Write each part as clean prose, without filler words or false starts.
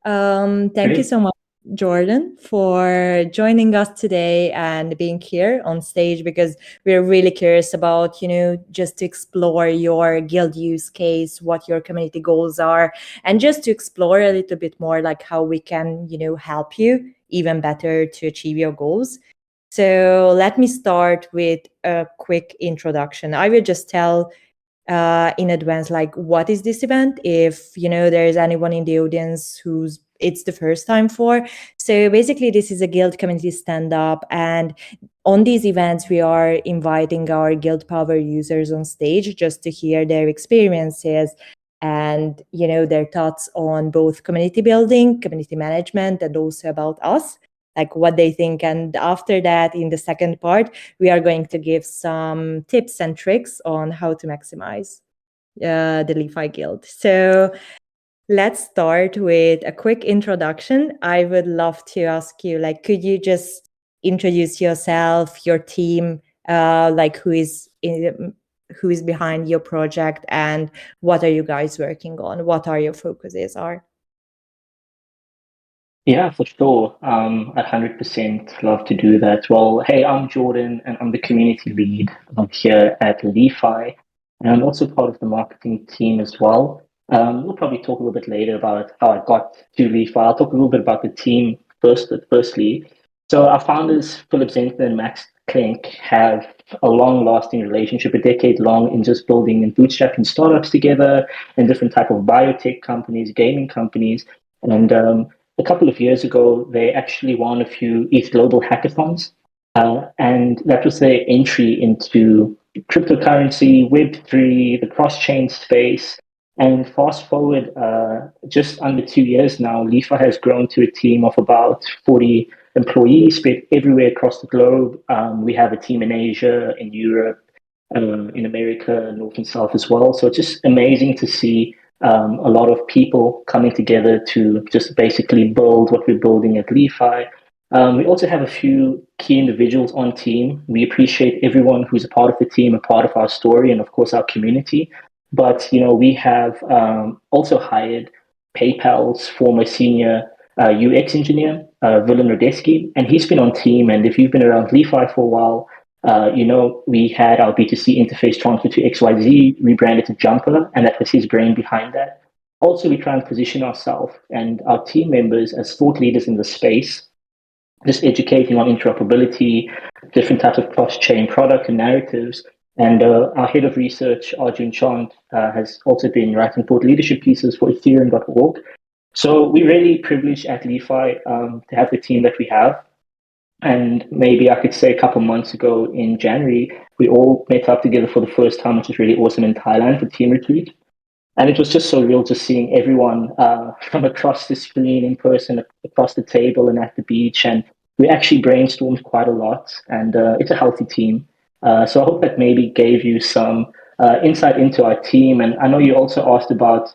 Thank you Great. so much, Jordan, for joining us today and being here on stage because we're really curious about, just to explore your guild use case, what your community goals are, and just to explore a little bit more like how we can, help you even better to achieve your goals. So let me start with a quick introduction. I will just tell in advance like what is this event if there is anyone in the audience who's it's the first time for. So basically this is a guild community stand up, and on these events we are inviting our guild power users on stage just to hear their experiences and their thoughts on both community building, community management, and also about us, like what they think. And after that, in the second part, we are going to give some tips and tricks on how to maximize the Li.FI Guild. So let's start with a quick introduction. I would love to ask you, like, could you just introduce yourself, your team, like who is behind your project, and what are you guys working on? What are your focuses are? Yeah, for sure. 100% love to do that. Well, hey, I'm Jordan, and I'm the community lead here at Li.FI, and I'm also part of the marketing team as well. We'll probably talk a little bit later about how I got to Li.FI. I'll talk a little bit about the team firstly. So our founders, Philip Zentner and Max Klenk, have a long-lasting relationship, a decade long, in just building and bootstrapping startups together in different type of biotech companies, gaming companies, and a couple of years ago, they actually won a few ETH Global hackathons, and that was their entry into cryptocurrency, Web3, the cross-chain space. And fast forward just under 2 years now, Li.FI has grown to a team of about 40 employees spread everywhere across the globe. We have a team in Asia, in Europe, in America, North and South as well. So it's just amazing to see a lot of people coming together to just basically build what we're building at Li.FI. We also have a few key individuals on team. We appreciate everyone who's a part of the team, a part of our story, and of course our community. But we have also hired PayPal's former senior UX engineer, Willem Radeski, and he's been on team. And if you've been around Li.FI for a while, we had our B2C interface transfer to XYZ, rebranded to Jumper, and that was his brain behind that. Also, we try and position ourselves and our team members as thought leaders in the space, just educating on interoperability, different types of cross-chain product and narratives. And our head of research, Arjun Chand, has also been writing thought leadership pieces for Ethereum.org. So we're really privileged at Li.FI to have the team that we have. And maybe I could say a couple months ago in January, we all met up together for the first time, which was really awesome, in Thailand for Team Retreat. And it was just so real just seeing everyone from across the screen in person, across the table and at the beach. And we actually brainstormed quite a lot, and it's a healthy team. So I hope that maybe gave you some insight into our team. And I know you also asked about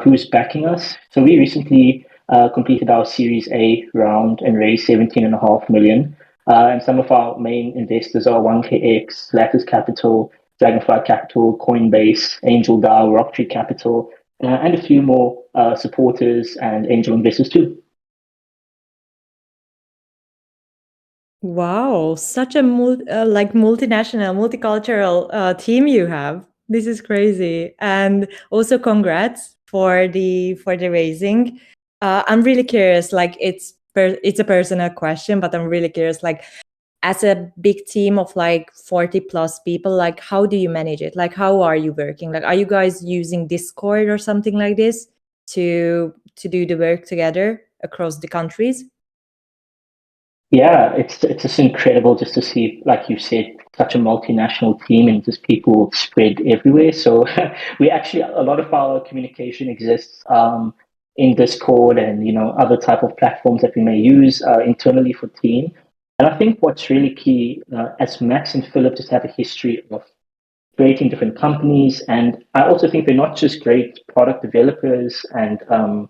who's backing us. So we recently completed our Series A round and raised 17.5 million. And some of our main investors are 1KX, Lattice Capital, Dragonfly Capital, Coinbase, Angel DAO, Rocktree Capital, and a few more supporters and angel investors too. Wow, such a multinational, multicultural team you have. This is crazy. And also congrats for the raising. I'm really curious, like it's a personal question, but I'm really curious, like as a big team of like 40 plus people, like how do you manage it? Like how are you working? Like are you guys using Discord or something like this to do the work together across the countries? Yeah, it's just incredible just to see, like you said, such a multinational team and just people spread everywhere. So we actually, a lot of our communication exists in Discord and other type of platforms that we may use internally for team. And I think what's really key, as Max and Philip just have a history of creating different companies, and I also think they're not just great product developers and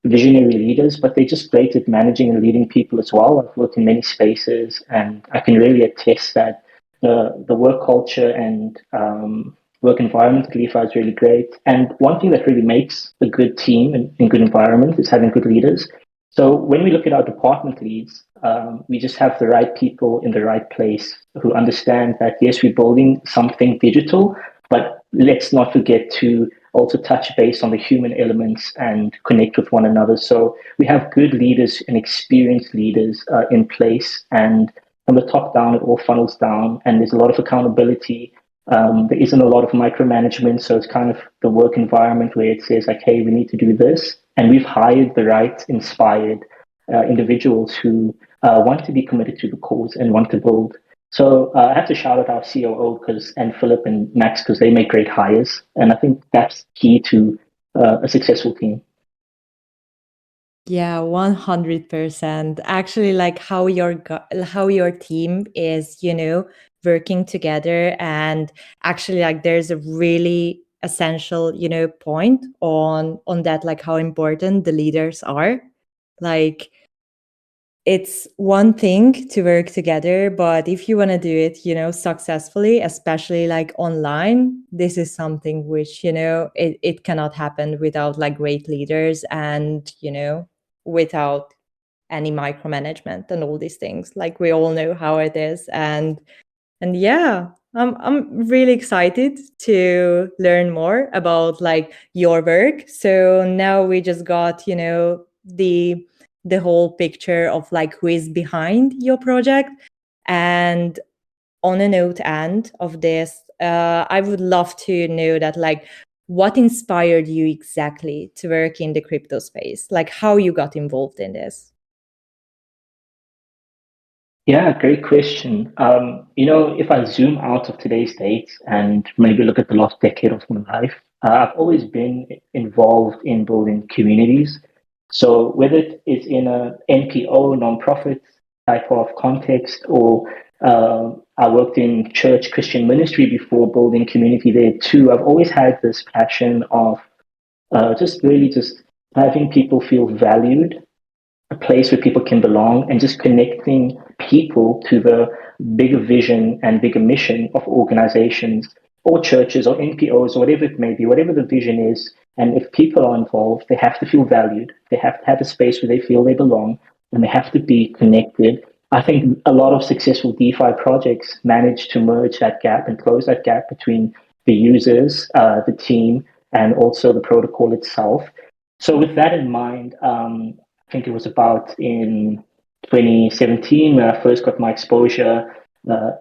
visionary leaders, but they're just great at managing and leading people as well. I've worked in many spaces, and I can really attest that the work culture and work environment at LI.FI is really great. And one thing that really makes a good team and good environment is having good leaders. So when we look at our department leads, we just have the right people in the right place who understand that, yes, we're building something digital, but let's not forget to also touch base on the human elements and connect with one another. So we have good leaders and experienced leaders in place, and from the top down, it all funnels down, and there's a lot of accountability. There isn't a lot of micromanagement, so it's kind of the work environment where it says like, hey, we need to do this, and we've hired the right inspired individuals who want to be committed to the cause and want to build. So I have to shout out our COO and Philip and Max because they make great hires, and I think that's key to a successful team. Yeah, 100%. Actually, like how your team is, working together, and actually like there's a really essential, point on that, like how important the leaders are. Like it's one thing to work together, but if you want to do it, successfully, especially like online, this is something which, it cannot happen without like great leaders and, without any micromanagement and all these things. Like we all know how it is. And yeah, I'm really excited to learn more about like your work. So now we just got, the whole picture of like who is behind your project. And on a note end of this, I would love to know that like what inspired you exactly to work in the crypto space, like how you got involved in this. Yeah, great question. If I zoom out of today's date and maybe look at the last decade of my life, I've always been involved in building communities. So whether it is in a NPO, nonprofit type of context, or I worked in church Christian ministry before building community there too, I've always had this passion of just having people feel valued, a place where people can belong, and just connecting people to the bigger vision and bigger mission of organizations or churches or NPOs or whatever it may be, whatever the vision is. And if people are involved, they have to feel valued. They have to have a space where they feel they belong, and they have to be connected. I think a lot of successful DeFi projects manage to merge that gap and close that gap between the users, the team, and also the protocol itself. So with that in mind, I think it was about in 2017 when I first got my exposure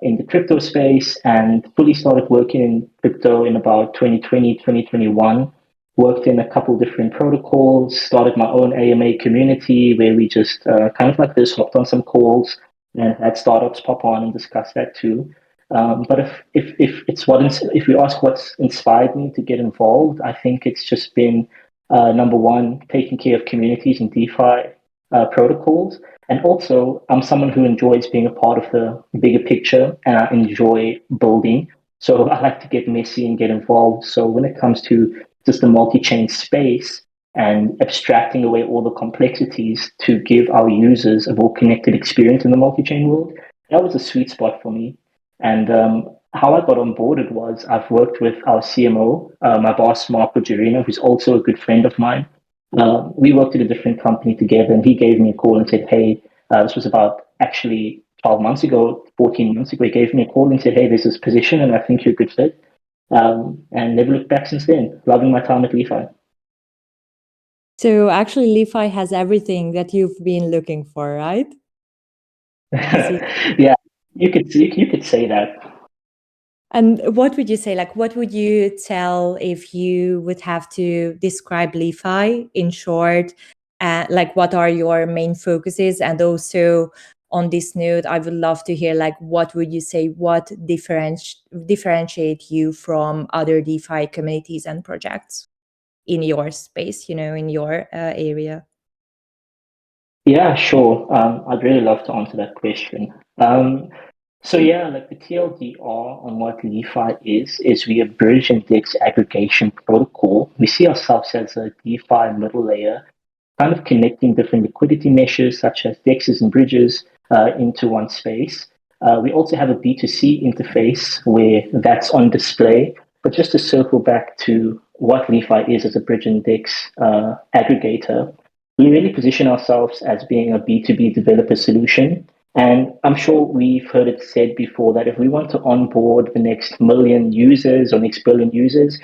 in the crypto space and fully started working in crypto in about 2020, 2021. Worked in a couple different protocols, started my own AMA community where we just kind of like this, hopped on some calls and had startups pop on and discuss that too. But if we ask what's inspired me to get involved, I think it's just been number one, taking care of communities and DeFi protocols. And also, I'm someone who enjoys being a part of the bigger picture and I enjoy building. So I like to get messy and get involved. So when it comes to just the multi-chain space and abstracting away all the complexities to give our users a more connected experience in the multi-chain world, that was a sweet spot for me. And how I got onboarded was I've worked with our CMO, my boss, Marco Girino, who's also a good friend of mine. We worked at a different company together, and he gave me a call and said, hey, this was about actually 12 months ago, 14 months ago. He gave me a call and said, hey, there's this position, and I think you're a good fit. And never looked back since then. Loving my time at LI.FI. So actually, LI.FI has everything that you've been looking for, right? Yeah, you could say that. And what would you say? Like, what would you tell if you would have to describe LI.FI in short? Like, what are your main focuses? And also, on this note, I would love to hear, like, what would you say? What differentiate you from other DeFi communities and projects in your space? In your area. Yeah, sure. I'd really love to answer that question. So yeah, like the TLDR on what LI.FI is we a bridge index aggregation protocol. We see ourselves as a DeFi middle layer, kind of connecting different liquidity meshes such as DEXs and bridges into one space. We also have a B2C interface where that's on display. But just to circle back to what LI.FI is as a bridge index aggregator, we really position ourselves as being a B2B developer solution. And I'm sure we've heard it said before that if we want to onboard the next million users or next billion users,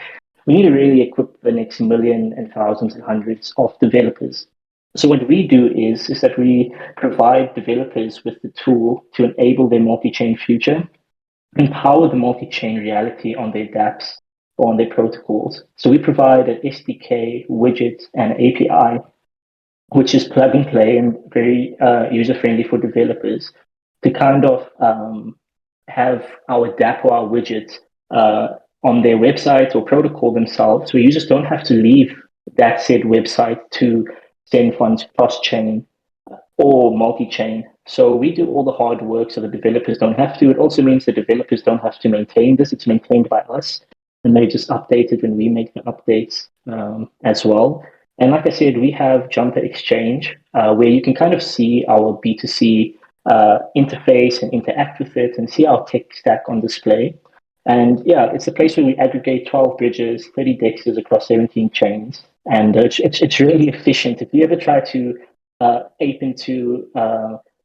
we need to really equip the next million and thousands and hundreds of developers. So what we do is that we provide developers with the tool to enable their multi-chain future, empower the multi-chain reality on their dApps or on their protocols. So we provide an SDK, widget, and API, which is plug and play and very user-friendly for developers to kind of have our dApp or our widget on their website or protocol themselves, where users don't have to leave that said website to send funds cross-chain or multi-chain. So we do all the hard work so the developers don't have to. It also means the developers don't have to maintain this. It's maintained by us, and they just update it when we make the updates as well. And like I said, we have Jumper Exchange, where you can kind of see our B2C interface and interact with it and see our tech stack on display. And yeah, it's a place where we aggregate 12 bridges, 30 dexes across 17 chains. And it's really efficient. If you ever try to ape into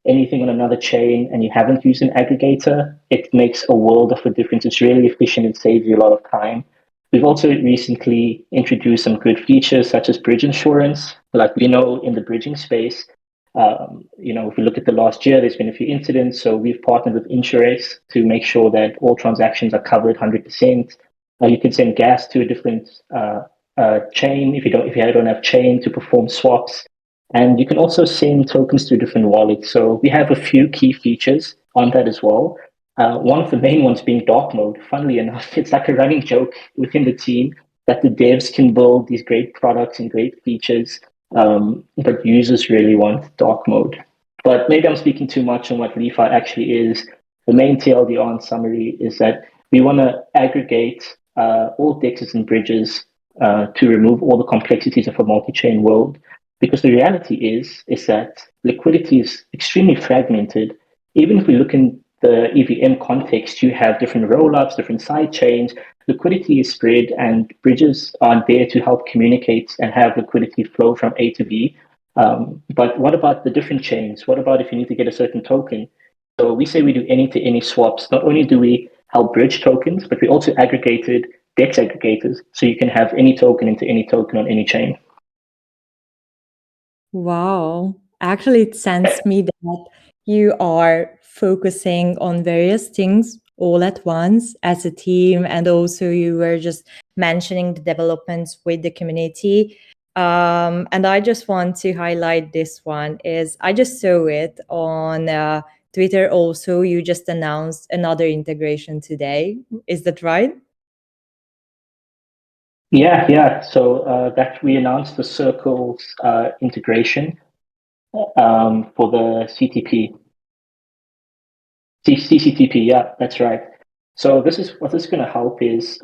anything on another chain and you haven't used an aggregator, it makes a world of a difference. It's really efficient. It saves you a lot of time. We've also recently introduced some good features such as bridge insurance. Like we know in the bridging space, if we look at the last year, there's been a few incidents. So we've partnered with Insurex to make sure that all transactions are covered 100%. You can send gas to a different chain if you don't have chain to perform swaps. And you can also send tokens to different wallets. So we have a few key features on that as well. One of the main ones being dark mode. Funnily enough, it's like a running joke within the team that the devs can build these great products and great features, but users really want dark mode. But maybe I'm speaking too much on what LI.FI actually is. The main TLDR in summary is that we want to aggregate all dexes and bridges to remove all the complexities of a multi-chain world. Because the reality is that liquidity is extremely fragmented. Even if we look in the EVM context, you have different rollups, different side chains. Liquidity is spread, and bridges are there to help communicate and have liquidity flow from A to B. But what about the different chains? What about if you need to get a certain token? So we say we do any-to-any swaps. Not only do we help bridge tokens, but we also aggregated DEX aggregators, so you can have any token into any token on any chain. Wow. Actually, it sends me that you are focusing on various things all at once as a team, and also you were just mentioning the developments with the community. And I just want to highlight this one is I just saw it on Twitter also. You just announced another integration today. Is that right? Yeah. So that we announced the Circles integration for the CCTP. Yeah, that's right. So this is what this is going to help is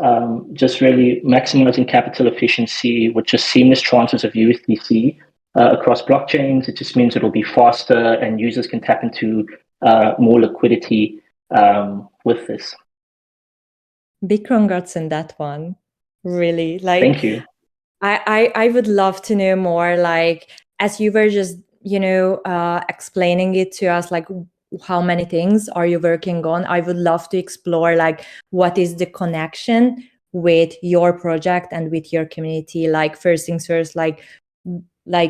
just really maximizing capital efficiency with just seamless transfers of USDC across blockchains. It just means it'll be faster and users can tap into more liquidity with this. Big congrats on that one. Really, Thank you. I would love to know more, like as you were just explaining it to us, like how many things are you working on. I would love to explore like what is the connection with your project and with your community. Like first things first, like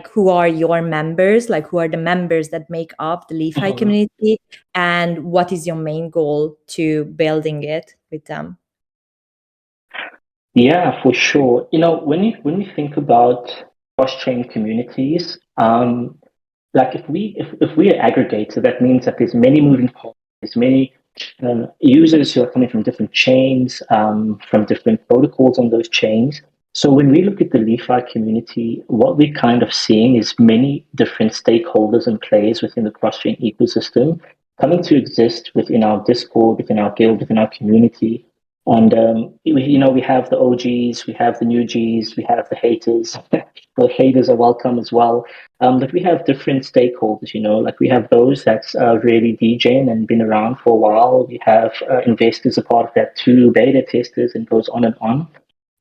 who are your members, like who are the members that make up the LI.FI community, and what is your main goal to building it with them? Yeah, for sure. When we think about cross-chain communities, like if we are aggregator, that means that there's many moving parts, there's many users who are coming from different chains, from different protocols on those chains. So when we look at the LI.FI community, what we're kind of seeing is many different stakeholders and players within the cross-chain ecosystem coming to exist within our Discord, within our guild, within our community. And we have the OGs, we have the new Gs, we have the haters. The haters are welcome as well. But we have different stakeholders. Like we have those that's really DJing and been around for a while. We have investors a part of that too, beta testers, and goes on and on.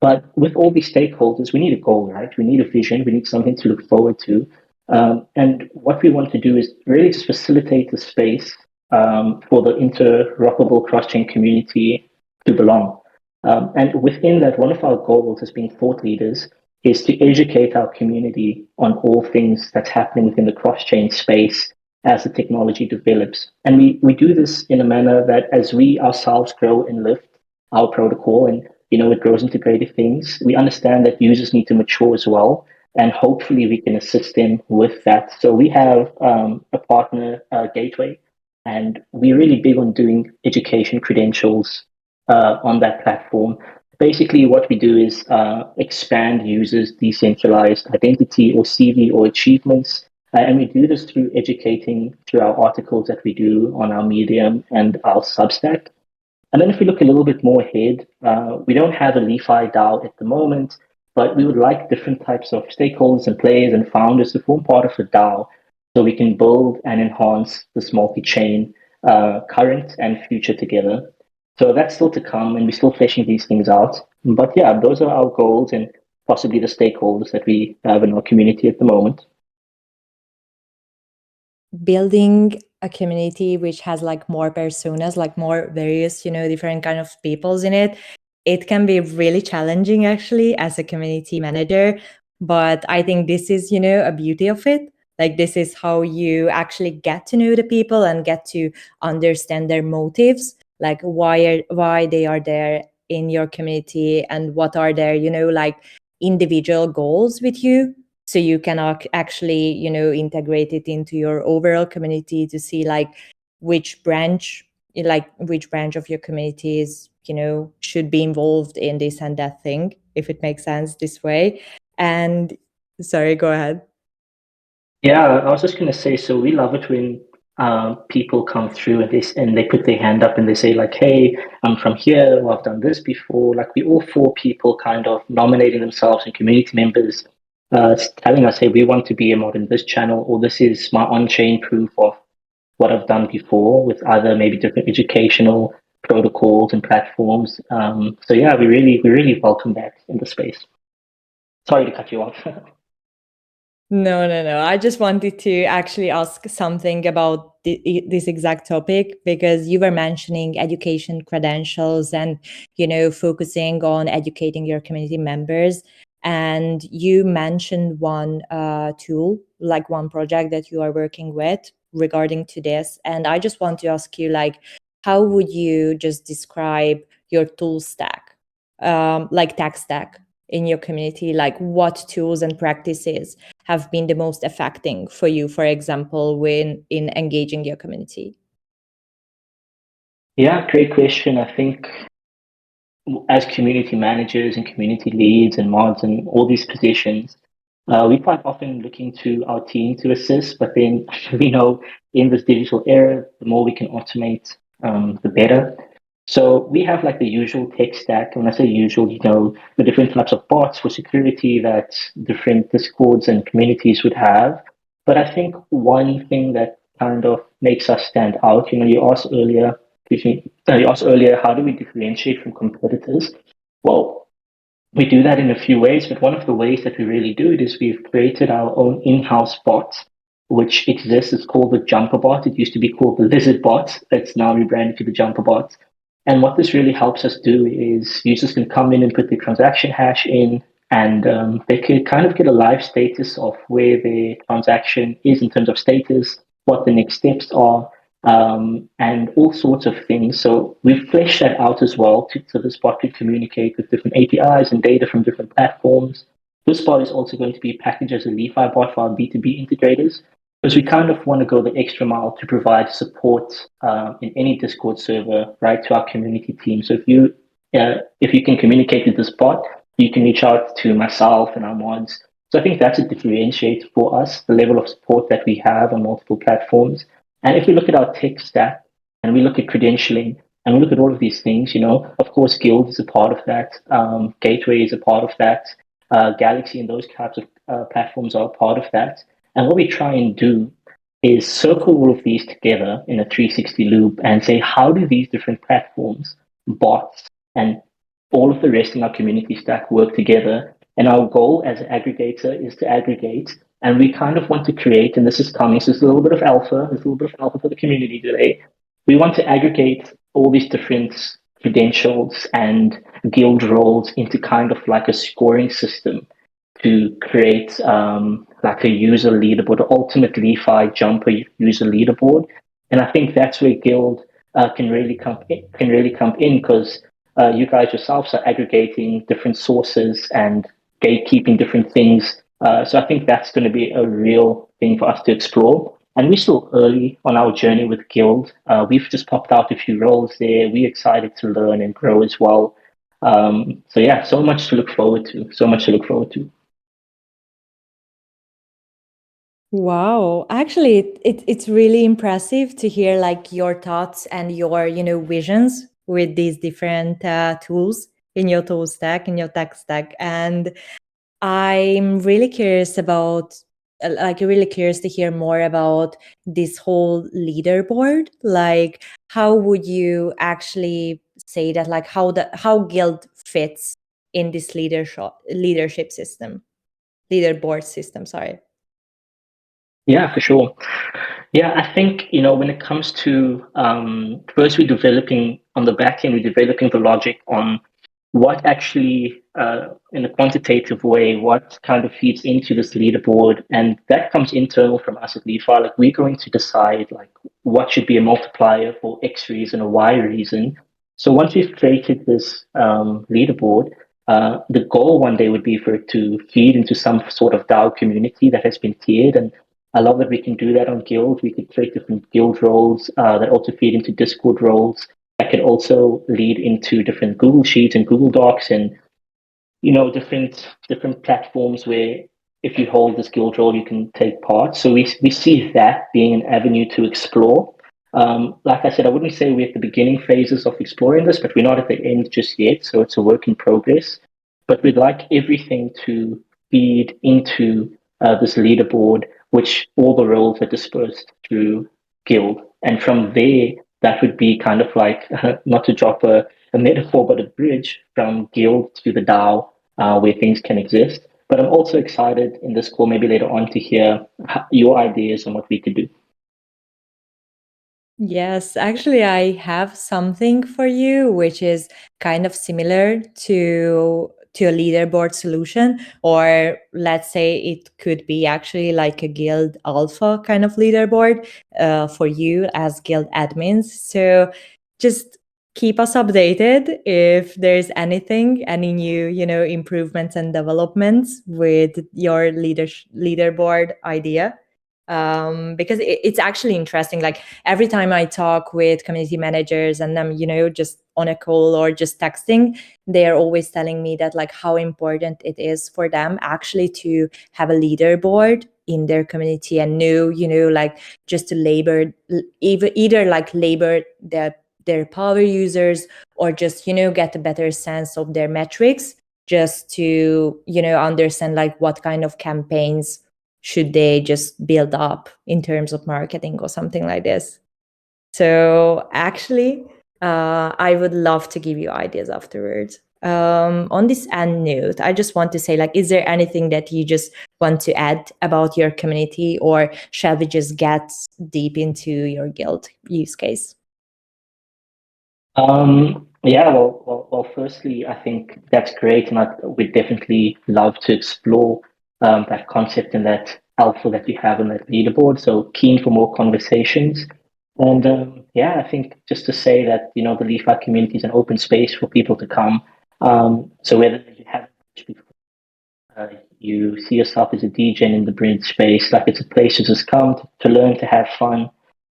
But with all these stakeholders, we need a goal, right? We need a vision. We need something to look forward to. And what we want to do is really just facilitate the space for the interoperable cross-chain community to belong. And within that, one of our goals as being thought leaders is to educate our community on all things that's happening within the cross-chain space as the technology develops. And we do this in a manner that as we ourselves grow and lift our protocol and it grows into greater things, we understand that users need to mature as well. And hopefully we can assist them with that. So we have a partner gateway, and we're really big on doing education credentials on that platform. Basically, what we do is expand users' decentralized identity or CV or achievements. And we do this through educating through our articles that we do on our Medium and our Substack. And then if we look a little bit more ahead, we don't have a LI.FI DAO at the moment, but we would like different types of stakeholders and players and founders to form part of a DAO so we can build and enhance this multi-chain current and future together. So that's still to come, and we're still fleshing these things out. But yeah, those are our goals and possibly the stakeholders that we have in our community at the moment. Building a community which has like more personas, like more various, different kind of peoples in it, it can be really challenging actually as a community manager. But I think this is, a beauty of it. Like this is how you actually get to know the people and get to understand their motives, like why they are there in your community and what are their, like individual goals with you, so you can actually integrate it into your overall community to see like which branch of your community is should be involved in this and that thing, if it makes sense this way. And sorry, go ahead. Yeah, I was just going to say, so we love it when people come through and they put their hand up and they say like, "Hey, I'm from here. Or I've done this before." Like we all four people kind of nominating themselves and community members, telling us, "Hey, we want to be a mod in this channel," or "This is my on-chain proof of what I've done before with other maybe different educational protocols and platforms." So yeah, we really welcome that in the space. Sorry to cut you off. No, no, no. I just wanted to actually ask something about this exact topic, because you were mentioning education credentials and, focusing on educating your community members. And you mentioned one tool, like one project that you are working with regarding to this. And I just want to ask you, like, how would you just describe your tool stack, like tech stack in your community? Like what tools and practices have been the most affecting for you, for example, when in engaging your community? Yeah, great question. I think as community managers and community leads and mods and all these positions, we quite often looking to our team to assist. But then we know in this digital era, the more we can automate, the better. So we have like the usual tech stack. When I say usual, the different types of bots for security that different discords and communities would have. But I think one thing that kind of makes us stand out, you asked earlier, how do we differentiate from competitors? Well, we do that in a few ways, but one of the ways that we really do it is we've created our own in-house bot, which exists. It's called the Jumper bot. It used to be called the Lizard bot. It's now rebranded to the Jumper bot. And what this really helps us do is users can come in and put their transaction hash in, and they can kind of get a live status of where their transaction is in terms of status, what the next steps are, and all sorts of things. So we've fleshed that out as well so this bot can communicate with different APIs and data from different platforms. This bot is also going to be packaged as a LI.FI bot for our B2B integrators, because we kind of want to go the extra mile to provide support in any Discord server, right, to our community team. So if you can communicate with this bot, you can reach out to myself and our mods. So I think that's a differentiator for us, the level of support that we have on multiple platforms. And if we look at our tech stack and we look at credentialing and we look at all of these things, of course, Guild is a part of that. Gateway is a part of that. Galaxy and those types of platforms are a part of that. And what we try and do is circle all of these together in a 360 loop and say, how do these different platforms, bots, and all of the rest in our community stack work together? And our goal as an aggregator is to aggregate. And we kind of want to create, and this is coming, so it's a little bit of alpha, there's a little bit of alpha for the community today. We want to aggregate all these different credentials and guild roles into kind of like a scoring system to create like a user leaderboard, or ultimate Li.Fi jumper user leaderboard. And I think that's where Guild can really come in because you guys yourselves are aggregating different sources and gatekeeping different things. So I think that's going to be a real thing for us to explore. And we're still early on our journey with Guild. We've just popped out a few roles there. We're excited to learn and grow as well. So yeah, so much to look forward to. So much to look forward to. Wow, actually, it's really impressive to hear like your thoughts and your visions with these different tools in your tool stack, in your tech stack. And I'm really curious about, really curious to hear more about this whole leaderboard. Like, how would you actually say that, like, how Guild fits in this leadership system, leaderboard system? Sorry. Yeah, for sure. Yeah, I think, when it comes to first we're developing on the back end, we're developing the logic on what actually, in a quantitative way, what kind of feeds into this leaderboard. And that comes internal from us at Li.Fi. Like we're going to decide like what should be a multiplier for X reason or Y reason. So once we've created this leaderboard, the goal one day would be for it to feed into some sort of DAO community that has been tiered. And I love that we can do that on Guild. We could create different Guild roles that also feed into Discord roles. That could also lead into different Google Sheets and Google Docs and different platforms where if you hold this Guild role, you can take part. So we see that being an avenue to explore. Like I said, I wouldn't say we're at the beginning phases of exploring this, but we're not at the end just yet. So it's a work in progress. But we'd like everything to feed into this leaderboard, which all the roles are dispersed through Guild. And from there, that would be kind of like, not to drop a metaphor, but a bridge from Guild to the DAO where things can exist. But I'm also excited in this call, maybe later on, to hear your ideas on what we could do. Yes, actually, I have something for you, which is kind of similar to a leaderboard solution, or let's say it could be actually like a Guild Alpha kind of leaderboard for you as Guild admins. So just keep us updated if there's any new, improvements and developments with your leaderboard idea. Because it's actually interesting. Like every time I talk with community managers and I'm, just on a call or just texting, they're always telling me that like how important it is for them actually to have a leaderboard in their community and know, like just to either like labor their power users or just, get a better sense of their metrics just to, understand like what kind of campaigns should they just build up in terms of marketing or something like this. So actually, I would love to give you ideas afterwards. On this end note, I just want to say, like, is there anything that you just want to add about your community, or shall we just get deep into your Guild use case? Yeah, well, firstly, I think that's great, and we'd definitely love to explore that concept and that alpha that you have on that leaderboard. So keen for more conversations. And yeah, I think just to say that the LI.FI community is an open space for people to come. So whether you have you see yourself as a DJ in the bridge space, like it's a place to just come to learn, to have fun.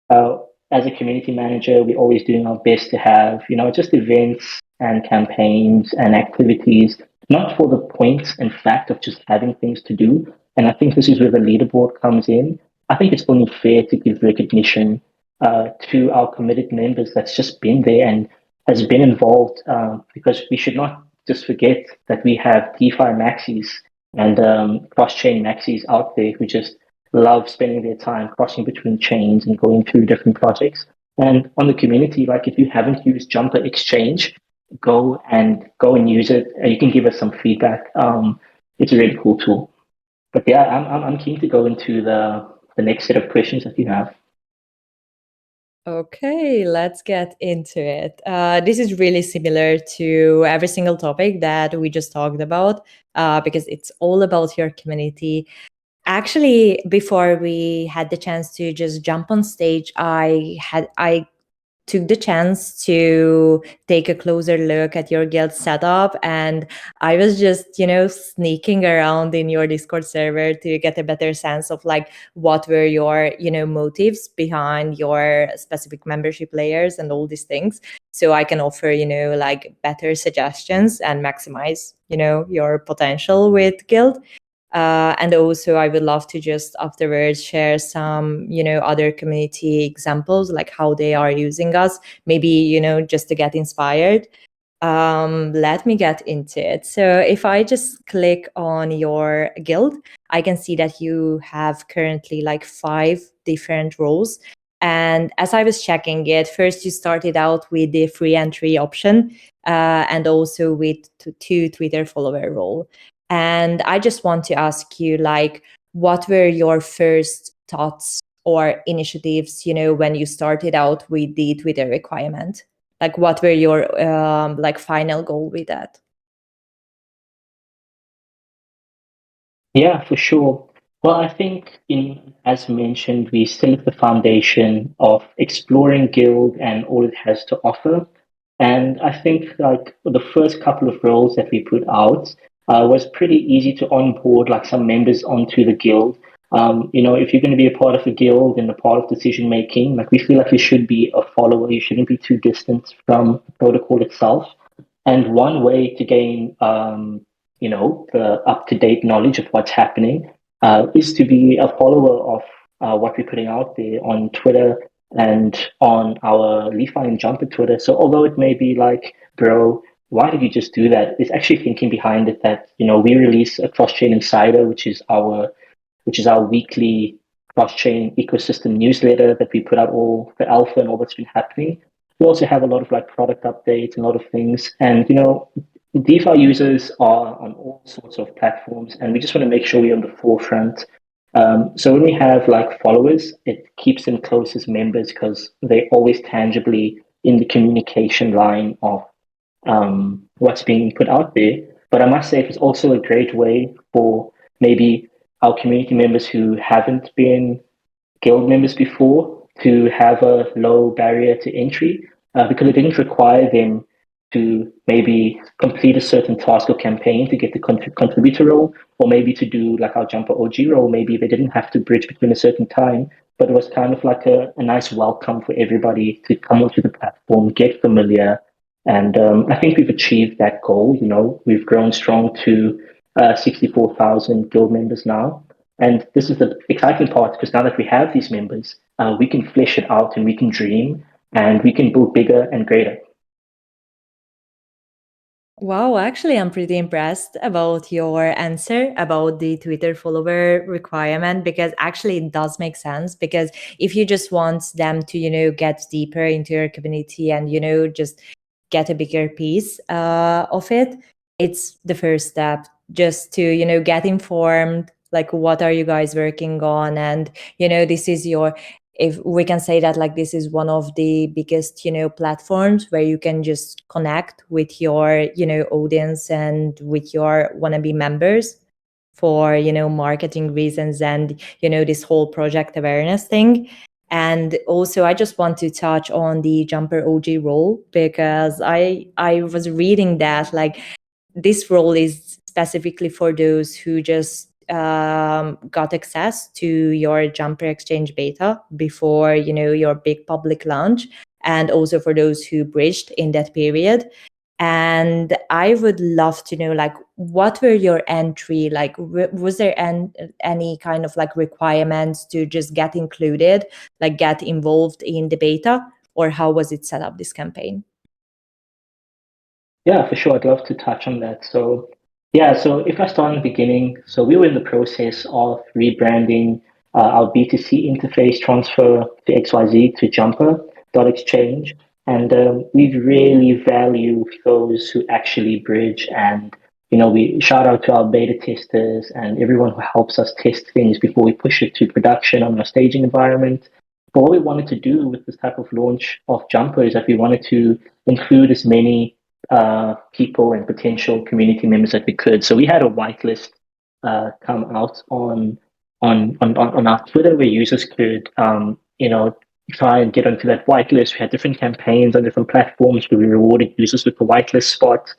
Uh, as a community manager, we're always doing our best to have, just events and campaigns and activities, not for the point and fact of just having things to do. And I think this is where the leaderboard comes in. I think it's only fair to give recognition to our committed members that's just been there and has been involved, because we should not just forget that we have DeFi maxis and cross-chain maxis out there who just love spending their time crossing between chains and going through different projects. And on the community, like if you haven't used Jumper Exchange, go and use it. You can give us some feedback. It's a really cool tool. But yeah, I'm keen to go into the next set of questions that you have. Okay, let's get into it. This is really similar to every single topic that we just talked about, because it's all about your community. Actually, before we had the chance to just jump on stage, I took the chance to take a closer look at your guild setup, and I was just sneaking around in your Discord server to get a better sense of like what were your motives behind your specific membership layers and all these things, so I can offer like better suggestions and maximize your potential with guild. And also, I would love to just afterwards share some, other community examples, like how they are using us, maybe, just to get inspired. Let me get into it. So if I just click on your guild, I can see that you have currently like 5 different roles. And as I was checking it, first you started out with the free entry option, and also with 2 Twitter follower role. And I just want to ask you, like, what were your first thoughts or initiatives, when you started out with the Twitter requirement? Like, what were your like final goal with that? Yeah, for sure. Well, I think as mentioned, we still at the foundation of exploring Guild and all it has to offer. And I think like the first couple of roles that we put out was pretty easy to onboard like some members onto the Guild. If you're going to be a part of a guild and a part of decision making, like we feel like you should be a follower. You shouldn't be too distant from the protocol itself. And one way to gain, the up-to-date knowledge of what's happening is to be a follower of what we're putting out there on Twitter and on our LI.FI and Jumper Twitter. So although it may be like, bro, why did you just do that? There's actually thinking behind it that, we release a cross-chain insider, which is our weekly cross-chain ecosystem newsletter that we put out all the alpha and all that's been happening. We also have a lot of like product updates and a lot of things. And DeFi users are on all sorts of platforms, and we just want to make sure we're on the forefront. So when we have like followers, it keeps them close as members because they're always tangibly in the communication line of what's being put out there. But I must say, it's also a great way for maybe our community members who haven't been guild members before to have a low barrier to entry, because it didn't require them to maybe complete a certain task or campaign to get the contributor role, or maybe to do like our Jumper OG role. Maybe they didn't have to bridge between a certain time, but it was kind of like a nice welcome for everybody to come onto the platform, get familiar. And I think we've achieved that goal. We've grown strong to 64,000 guild members now. And this is the exciting part, because now that we have these members, we can flesh it out and we can dream and we can build bigger and greater. Wow, actually, I'm pretty impressed about your answer about the Twitter follower requirement, because actually it does make sense. Because if you just want them to, get deeper into your community and, just get a bigger piece of it, it's the first step just to, get informed, like what are you guys working on? And, this is your, if we can say that, like this is one of the biggest platforms where you can just connect with your audience and with your wannabe members for marketing reasons and this whole project awareness thing. And also I just want to touch on the Jumper OG role, because I was reading that like this role is specifically for those who just got access to your Jumper Exchange beta before your big public launch, and also for those who bridged in that period. And I would love to know, like, what were your entry, like was there any kind of like requirements to just get included, like get involved in the beta, or how was it set up, this campaign? Yeah, for sure. I'd love to touch on that. So, yeah, so if I start in the beginning, so we were in the process of rebranding our B2C interface transfer to XYZ to Jumper.exchange. And we really value those who actually bridge. And, we shout out to our beta testers and everyone who helps us test things before we push it to production on our staging environment. But what we wanted to do with this type of launch of Jumper is that we wanted to include as many people and potential community members that we could. So we had a whitelist come out on our Twitter where users could try and get onto that whitelist. We had different campaigns on different platforms where we rewarded users with the whitelist spot.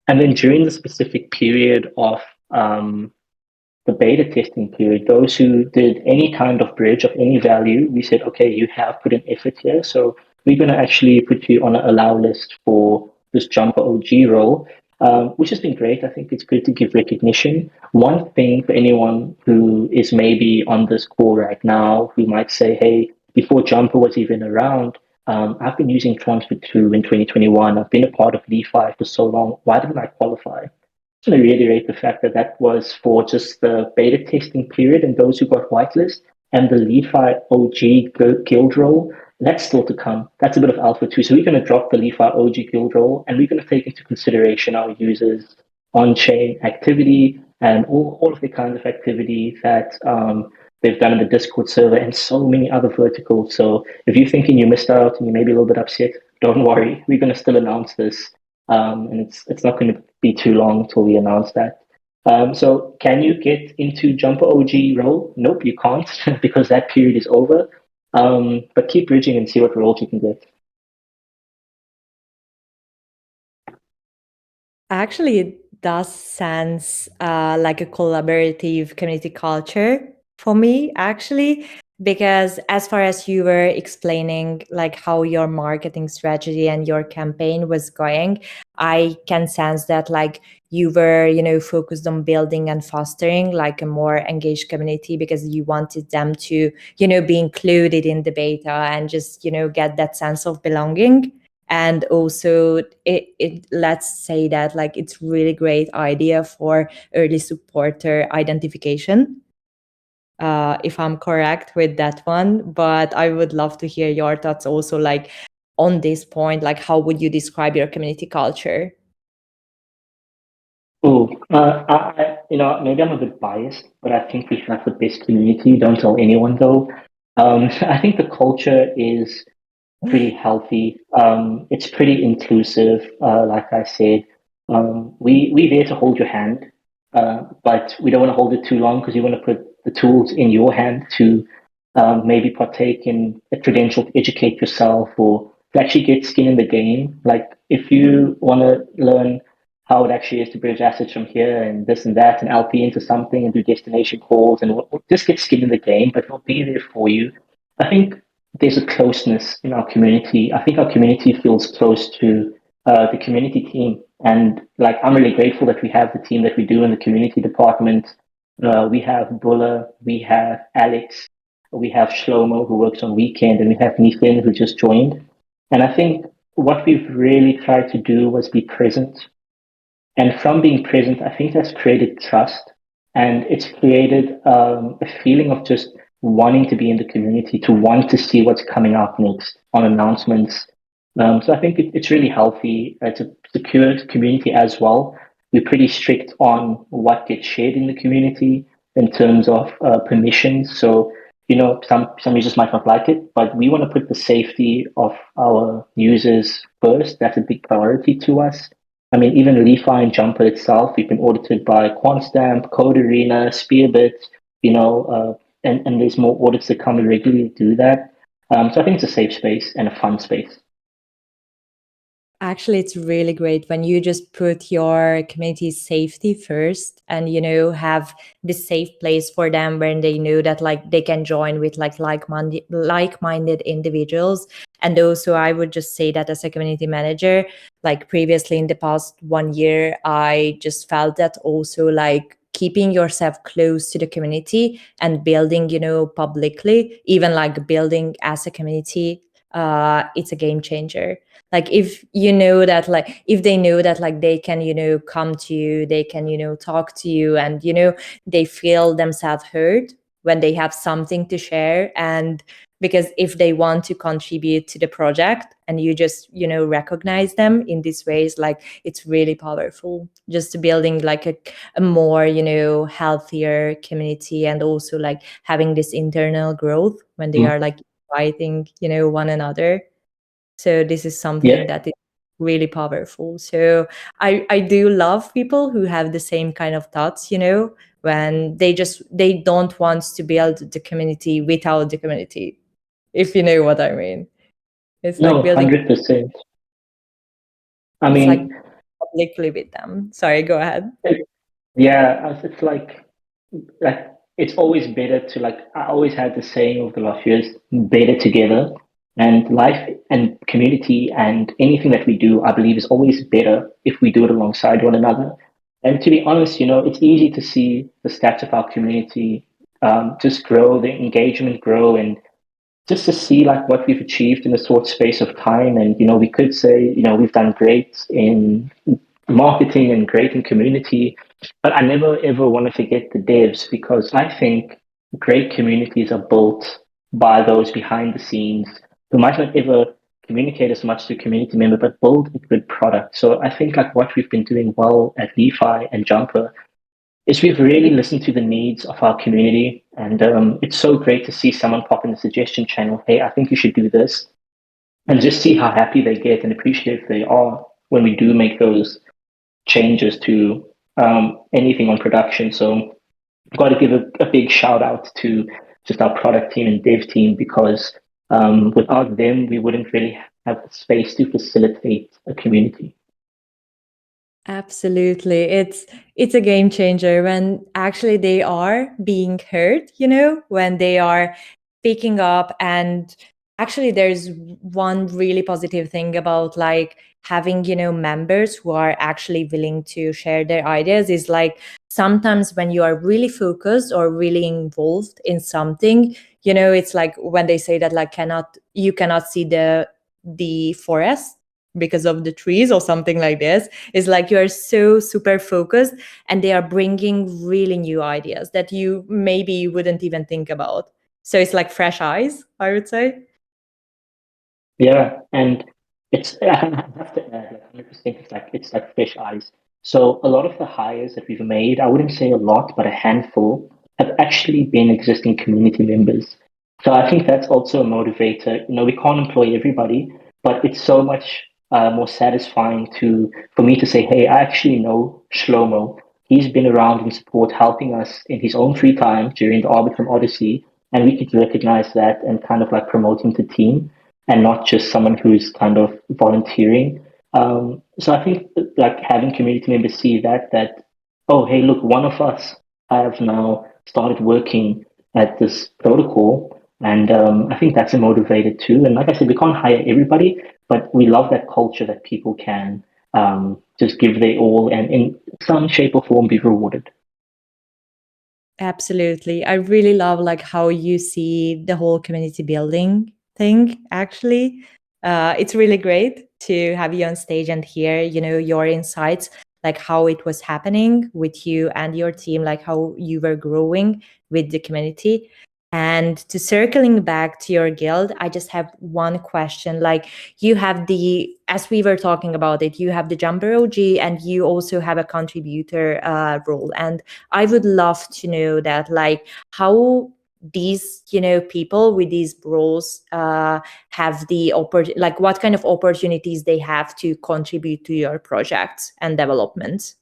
And then during the specific period of the beta testing period, those who did any kind of bridge of any value, we said, okay, you have put an effort here. So we're going to actually put you on an allow list for this Jumper OG role, which has been great. I think it's good to give recognition. One thing for anyone who is maybe on this call right now, who might say, hey, before Jumper was even around, I've been using Transfer 2 in 2021. I've been a part of LI.FI for so long. Why didn't I qualify? To reiterate the fact that that was for just the beta testing period and those who got whitelist, and the LI.FI OG guild role, that's still to come. That's a bit of alpha too. So we're going to drop the LI.FI OG guild role and we're going to take into consideration our users' on-chain activity and all of the kinds of activity that they've done in the Discord server and so many other verticals. So if you're thinking you missed out and you may be a little bit upset, don't worry. We're going to still announce this, and it's not going to be too long till we announce that. So can you get into Jumper OG role? Nope, you can't because that period is over. But keep bridging and see what roles you can get. Actually, it does sense like a collaborative community culture for me, actually, because as far as you were explaining like how your marketing strategy and your campaign was going, I can sense that like you were, focused on building and fostering like a more engaged community because you wanted them to, be included in the beta and just, get that sense of belonging. And also it let's say that like it's really great idea for early supporter identification, if I'm correct with that one. But I would love to hear your thoughts also like on this point, like how would you describe your community culture? Oh, maybe I'm a bit biased, but I think we have the best community. Don't tell anyone though. I think the culture is pretty healthy. It's pretty inclusive. Like I said, we there to hold your hand, but we don't want to hold it too long because you want to put the tools in your hand to maybe partake in a credential to educate yourself or to actually get skin in the game. Like if you want to learn how it actually is to bridge assets from here and this and that and LP into something and do destination calls and just get skin in the game, but we'll be there for you. I think there's a closeness in our community. I think our community feels close to the community team. And like, I'm really grateful that we have the team that we do in the community department. We have Bulla, we have Alex, we have Shlomo who works on weekend, and we have Nathan who just joined. And I think what we've really tried to do was be present. And from being present, I think that's created trust and it's created a feeling of just wanting to be in the community, to want to see what's coming up next on announcements. So I think it's really healthy. It's a secure community as well. We're pretty strict on what gets shared in the community in terms of permissions. So, some users might not like it, but we want to put the safety of our users first. That's a big priority to us. I mean, even LI.FI and Jumper itself, we've been audited by QuantStamp, Code Arena, Spearbit, and there's more audits that come and regularly do that. So I think it's a safe space and a fun space. Actually, it's really great when you just put your community safety first and, have this safe place for them when they know that like they can join with like-minded individuals. And also, I would just say that as a community manager, like previously in the past 1 year, I just felt that also like keeping yourself close to the community and building, publicly, even like building as a community it's a game changer. Like if you know that, like if they know that like they can, come to you, they can, talk to you, and they feel themselves heard when they have something to share. And because if they want to contribute to the project and you just recognize them in these ways, like it's really powerful, just building like a more healthier community, and also like having this internal growth when they are like inviting one another. So this is something Yeah. that is really powerful. So I do love people who have the same kind of thoughts, when they don't want to build the community without the community, if you know what I mean. It's like No, building 100%. I it's like mean, publicly with them. Sorry, go ahead. yeah, it's like it's always better to like I always had the saying of the last years, better together. And life and community and anything that we do, I believe, is always better if we do it alongside one another. And to be honest, it's easy to see the stats of our community just grow, the engagement grow, and just to see like what we've achieved in a short space of time. And we could say we've done great in marketing and great in community, but I never ever want to forget the devs, because I think great communities are built by those behind the scenes who might not ever communicate as much to a community member, but build a good product. So I think like what we've been doing well at LI.FI and Jumper is we've really listened to the needs of our community. And it's so great to see someone pop in the suggestion channel, hey, I think you should do this, and just see how happy they get and appreciative they are when we do make those changes to anything on production. So I've got to give a big shout out to just our product team and dev team, because without them, we wouldn't really have the space to facilitate a community. Absolutely. It's a game changer when actually they are being heard, when they are picking up. And actually there's one really positive thing about like having, members who are actually willing to share their ideas is like sometimes when you are really focused or really involved in something, it's like when they say that like you cannot see the forest because of the trees or something like this. Is like you are so super focused and they are bringing really new ideas that you maybe wouldn't even think about. So it's like fresh eyes, I would say. Yeah, and it's I have to add, like 100%, it's like fish eyes. So a lot of the hires that we've made, I wouldn't say a lot, but a handful, have actually been existing community members. So I think that's also a motivator. We can't employ everybody, but it's so much more satisfying to for me to say, hey, I actually know Shlomo. He's been around in support, helping us in his own free time during the Arbitrum Odyssey, and we could recognize that and kind of like promote him to team, and not just someone who's kind of volunteering. So I think like having community members see that, oh, hey, look, one of us have now started working at this protocol, and I think that's a motivator too. And like I said, we can't hire everybody, but we love that culture that people can just give their all and in some shape or form be rewarded. Absolutely. I really love like how you see the whole community building thing actually. It's really great to have you on stage and hear, your insights, like how it was happening with you and your team, like how you were growing with the community. And to circling back to your guild, I just have one question. Like you have as we were talking about it, you have the Jumper OG and you also have a contributor role. And I would love to know that, like, how these, people with these roles have the like what kind of opportunities they have to contribute to your projects and development.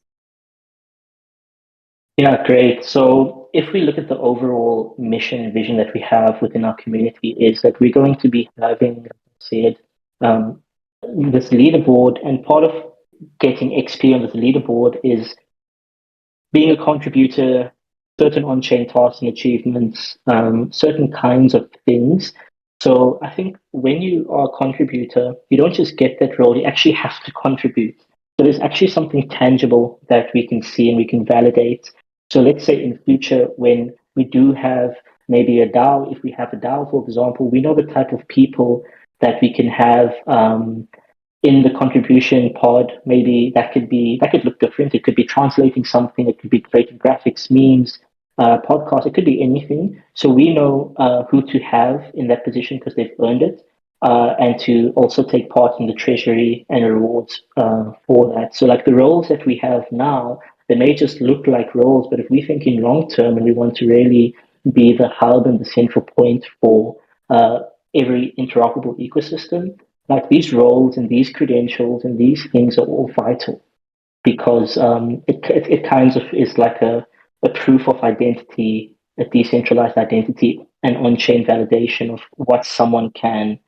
Yeah, great. So if we look at the overall mission and vision that we have within our community, is that we're going to be having, like I said, um, this leaderboard, and part of getting XP on this leaderboard is being a contributor, certain on-chain tasks and achievements, certain kinds of things. So I think when you are a contributor, you don't just get that role, you actually have to contribute. So there's actually something tangible that we can see and we can validate. So let's say in future, when we do have maybe a DAO, if we have a DAO, for example, we know the type of people that we can have in the contribution pod. Maybe that could look different. It could be translating something. It could be creating graphics, memes, podcast. It could be anything. So we know who to have in that position because they've earned it, and to also take part in the treasury and rewards for that. So like the roles that we have now, they may just look like roles, but if we think in long term and we want to really be the hub and the central point for every interoperable ecosystem, like these roles and these credentials and these things are all vital because it kind of is like a proof of identity, a decentralized identity, and on-chain validation of what someone can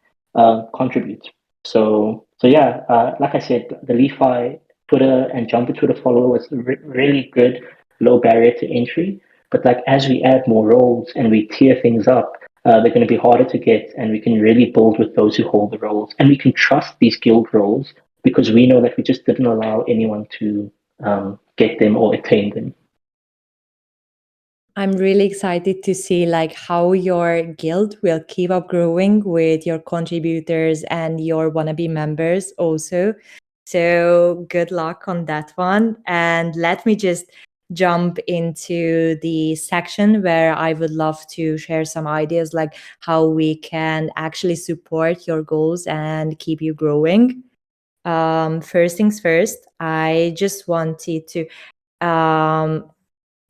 contribute. So yeah, like I said, the LI.FI Twitter and Jumper Twitter follower was really good, low barrier to entry. But like as we add more roles and we tier things up, they're going to be harder to get, and we can really build with those who hold the roles, and we can trust these guild roles because we know that we just didn't allow anyone to get them or attain them. I'm really excited to see like how your guild will keep up growing with your contributors and your wannabe members also. So good luck on that one. And let me just jump into the section where I would love to share some ideas like how we can actually support your goals and keep you growing. First things first, um,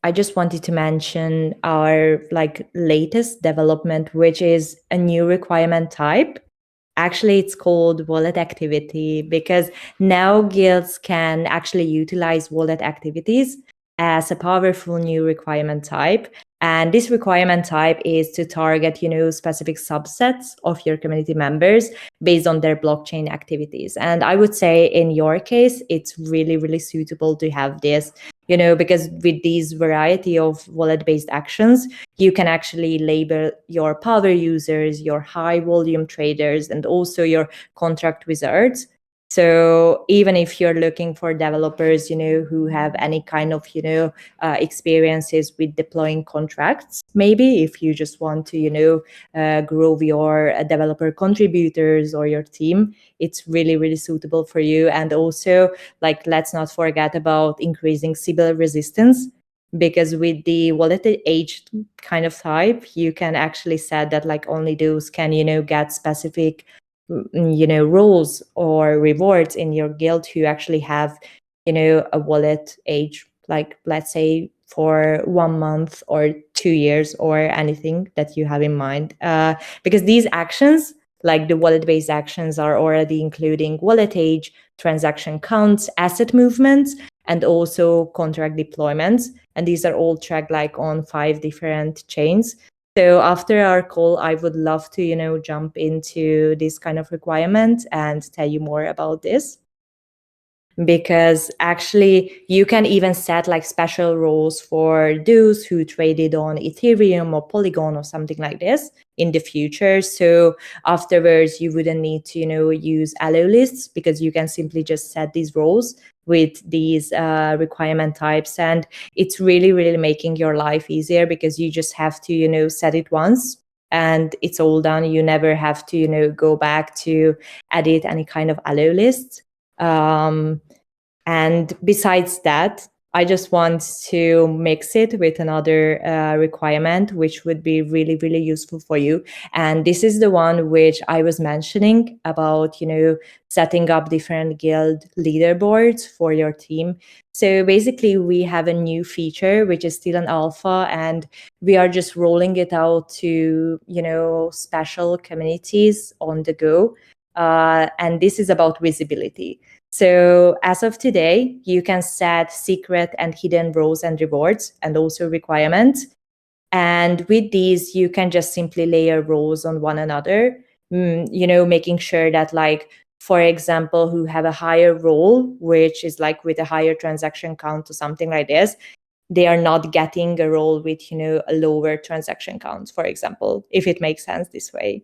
I just wanted to mention our like latest development, which is a new requirement type. Actually, it's called wallet activity because now guilds can actually utilize wallet activities as a powerful new requirement type. And this requirement type is to target, specific subsets of your community members based on their blockchain activities. And I would say in your case, it's really, really suitable to have this, because with these variety of wallet-based actions, you can actually label your power users, your high volume traders, and also your contract wizards. So even if you're looking for developers, who have any kind of, experiences with deploying contracts, maybe if you just want to, grow your developer contributors or your team, it's really, really suitable for you. And also, like, let's not forget about increasing Sybil resistance, because with the wallet age kind of type, you can actually set that like only those can, get specific roles or rewards in your guild who actually have, a wallet age, like let's say for 1 month or 2 years or anything that you have in mind. Because these actions, like the wallet-based actions, are already including wallet age, transaction counts, asset movements, and also contract deployments. And these are all tracked like on 5 different chains. So after our call, I would love to, jump into this kind of requirement and tell you more about this. Because actually you can even set like special rules for those who traded on Ethereum or Polygon or something like this in the future. So afterwards you wouldn't need to, use allow lists, because you can simply just set these rules with these requirement types. And it's really, really making your life easier, because you just have to, set it once and it's all done. You never have to, go back to edit any kind of allow lists. And besides that, I just want to mix it with another requirement, which would be really, really useful for you. And this is the one which I was mentioning about, setting up different guild leaderboards for your team. So basically, we have a new feature, which is still an alpha, and we are just rolling it out to, special communities on the go. And this is about visibility. So as of today, you can set secret and hidden roles and rewards, and also requirements. And with these, you can just simply layer roles on one another, making sure that, like, for example, who have a higher role, which is like with a higher transaction count or something like this, they are not getting a role with, a lower transaction count, for example, if it makes sense this way.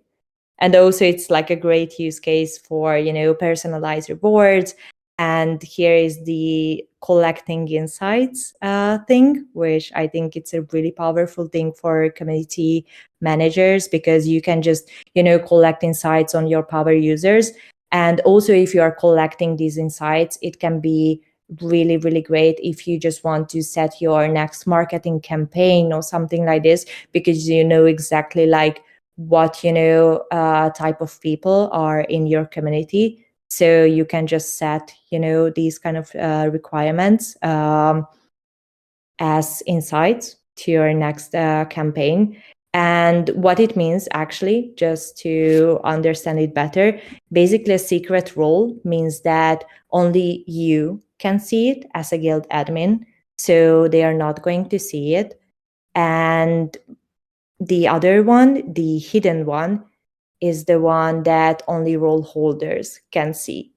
And also it's like a great use case for, personalized rewards. And here is the collecting insights thing, which I think it's a really powerful thing for community managers, because you can just, collect insights on your power users. And also, if you are collecting these insights, it can be really, really great if you just want to set your next marketing campaign or something like this, because you know exactly like what, type of people are in your community. So you can just set, these kind of requirements as insights to your next campaign. And what it means, actually, just to understand it better, basically a secret role means that only you can see it as a guild admin. So they are not going to see it. And the other one, the hidden one, is the one that only role holders can see.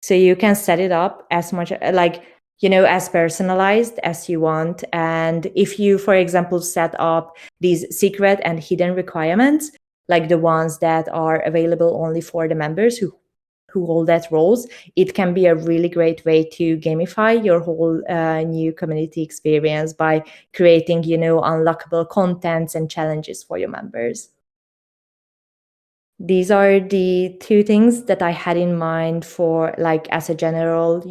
So you can set it up as much like, as personalized as you want. And if you, for example, set up these secret and hidden requirements, like the ones that are available only for the members who hold that roles, it can be a really great way to gamify your whole new community experience by creating, unlockable contents and challenges for your members. These are the two things that I had in mind for, like, as a general,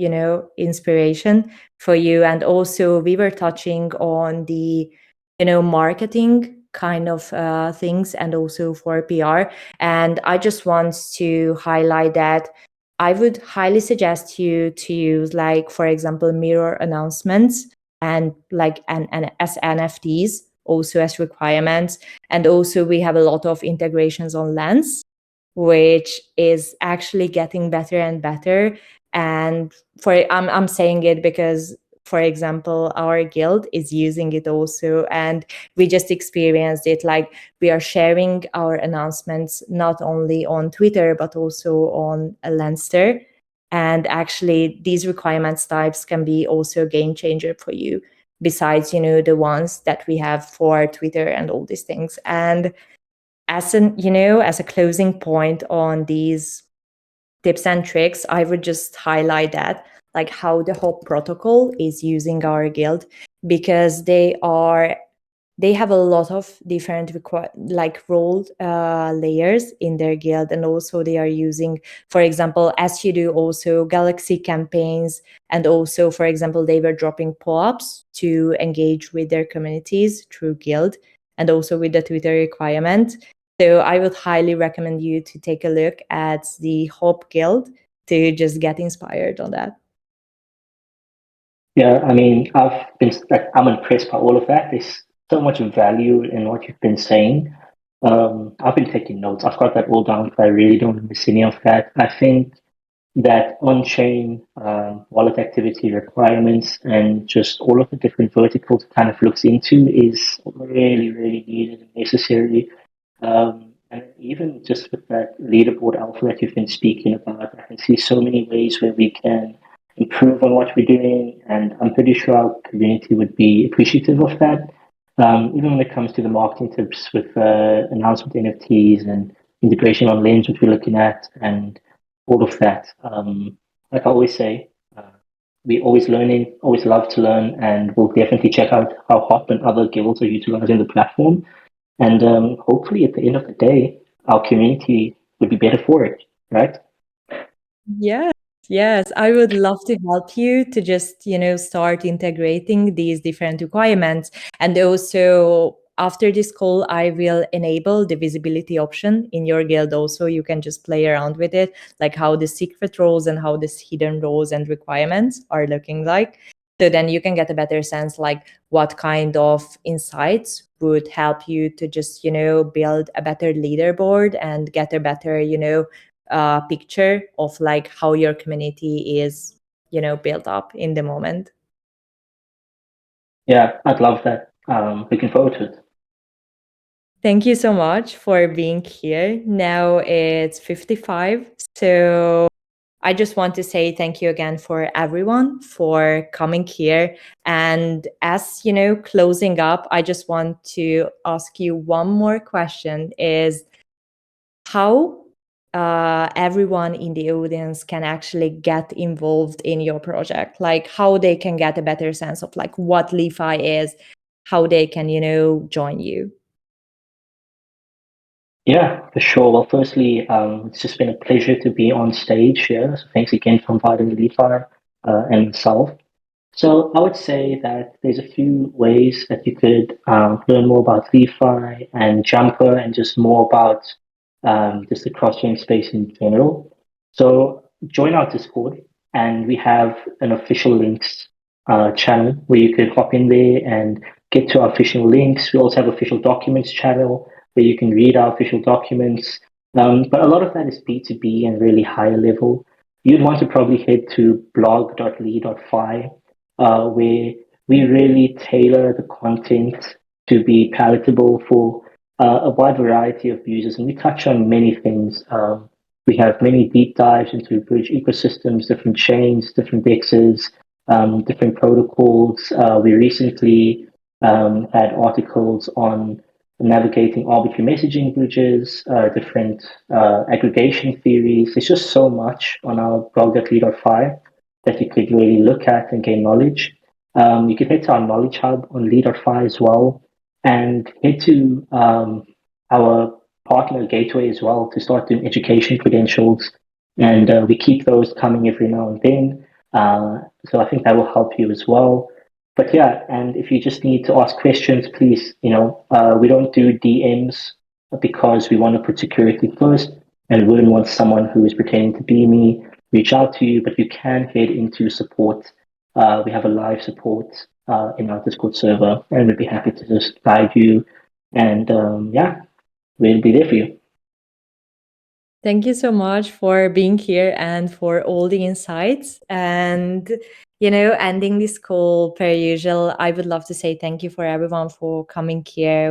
inspiration for you. And also we were touching on the, marketing kind of things, and also for PR. And I just want to highlight that I would highly suggest you to use, like, for example, mirror announcements and like and as NFTs also as requirements. And also we have a lot of integrations on Lens, which is actually getting better and better. And I'm saying it because, for example, our guild is using it also, and we just experienced it. Like, we are sharing our announcements not only on Twitter but also on Lenster. And actually, these requirements types can be also a game changer for you, besides, the ones that we have for Twitter and all these things. And as a closing point on these tips and tricks, I would just highlight that, like, how the whole protocol is using our guild, because they have a lot of different role layers in their guild. And also they are using, for example, as you do also Galaxy campaigns, and also, for example, they were dropping pop-ups to engage with their communities through guild, and also with the Twitter requirement. So I would highly recommend you to take a look at the Hope Guild to just get inspired on that. Yeah, I mean, I'm impressed by all of that. There's so much value in what you've been saying. I've been taking notes. I've got that all down, but I really don't miss any of that. I think that on-chain wallet activity requirements and just all of the different verticals it kind of looks into is really, really needed and necessary. And even just with that leaderboard alpha that you've been speaking about, I can see so many ways where we can improve on what we're doing, and I'm pretty sure our community would be appreciative of that. Even when it comes to the marketing tips with announcement NFTs and integration on Lens, which we're looking at, and all of that. Like I always say, we're always learning, always love to learn, and we'll definitely check out how Hop and other guilds are utilizing the platform. And hopefully, at the end of the day, our community would be better for it, right? Yes, I would love to help you to just, start integrating these different requirements. And also, after this call, I will enable the visibility option in your guild also. You can just play around with it, like how the secret roles and how this hidden roles and requirements are looking like. So then you can get a better sense, like what kind of insights would help you to just, build a better leaderboard and get a better, picture of like how your community is, built up in the moment. Yeah, I'd love that. Looking forward to it. Thank you so much for being here. Now it's 55. So I just want to say thank you again for everyone for coming here. And as closing up, I just want to ask you one more question: is how everyone in the audience can actually get involved in your project, like how they can get a better sense of like what LI.FI is, how they can, join you? Yeah, for sure. Well, firstly, it's just been a pleasure to be on stage here. So thanks again for inviting LI.FI and myself. So I would say that there's a few ways that you could learn more about LI.FI and Jumper and just more about just the cross-chain space in general. So join our Discord, and we have an official links channel where you could hop in there and get to our official links. We also have official documents channel where you can read our official documents. But a lot of that is B2B and really higher level. You'd want to probably head to blog.li.fi, where we really tailor the content to be palatable for a wide variety of users. And we touch on many things. We have many deep dives into bridge ecosystems, different chains, different dexes, different protocols. We recently had articles on navigating arbitrary messaging bridges, different aggregation theories. There's just so much on our blog.li.fi that you could really look at and gain knowledge. You could head to our knowledge hub on li.fi as well, and head to our partner gateway as well to start doing education credentials. And we keep those coming every now and then. So I think that will help you as well. But yeah, and if you just need to ask questions, please, we don't do DMs because we want to put security first, and we wouldn't want someone who is pretending to be me reach out to you, but you can head into support. We have a live support in our Discord server, and we'd be happy to just guide you. And yeah, we'll be there for you. Thank you so much for being here and for all the insights. And, ending this call per usual, I would love to say thank you for everyone for coming here.